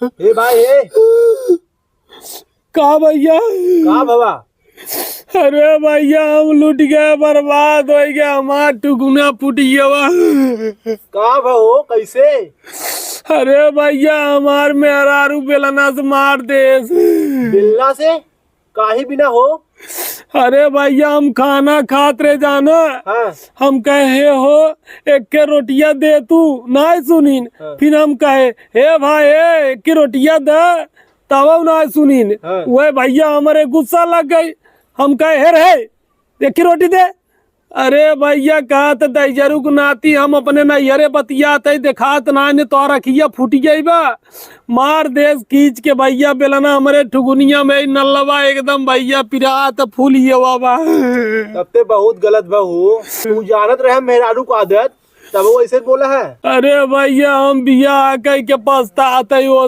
ए भाई ए का भैया? का बाबा? अरे भैया हम लुट गए, बर्बाद हो गया, हमार टुकना फूट गया। का भाऊ कैसे? अरे भैया हमार मेहरारू बेलना से मार दे। बिल्ला से काही बिना हो? अरे भैया हम खाना खात रहे जाना, हाँ हम कहे हो एक के रोटिया दे, तू ना सुनीन। हाँ। फिर हम कहे हे भाई एक की रोटिया दे, तब ना सुनीन। हाँ। वह भैया हमारे गुस्सा लग गई, हम कहे हे रे एक की रोटी दे। अरे भैया कहा तो दैजरू को नाती हम अपने नैहरे बतियाते दिखात ना ने तो रखिया फूट गई बा, मार देश खींच के भैया बेलना हमारे ठुगुनिया में नल्लवा एकदम भैया पिरात फूल हुआ बा। तब ते बहुत गलत बहू, तू जानत रहे मेहरारू को आदत, तब वो ऐसे बोला है। अरे भैया हम बिया कह के पछताते हो।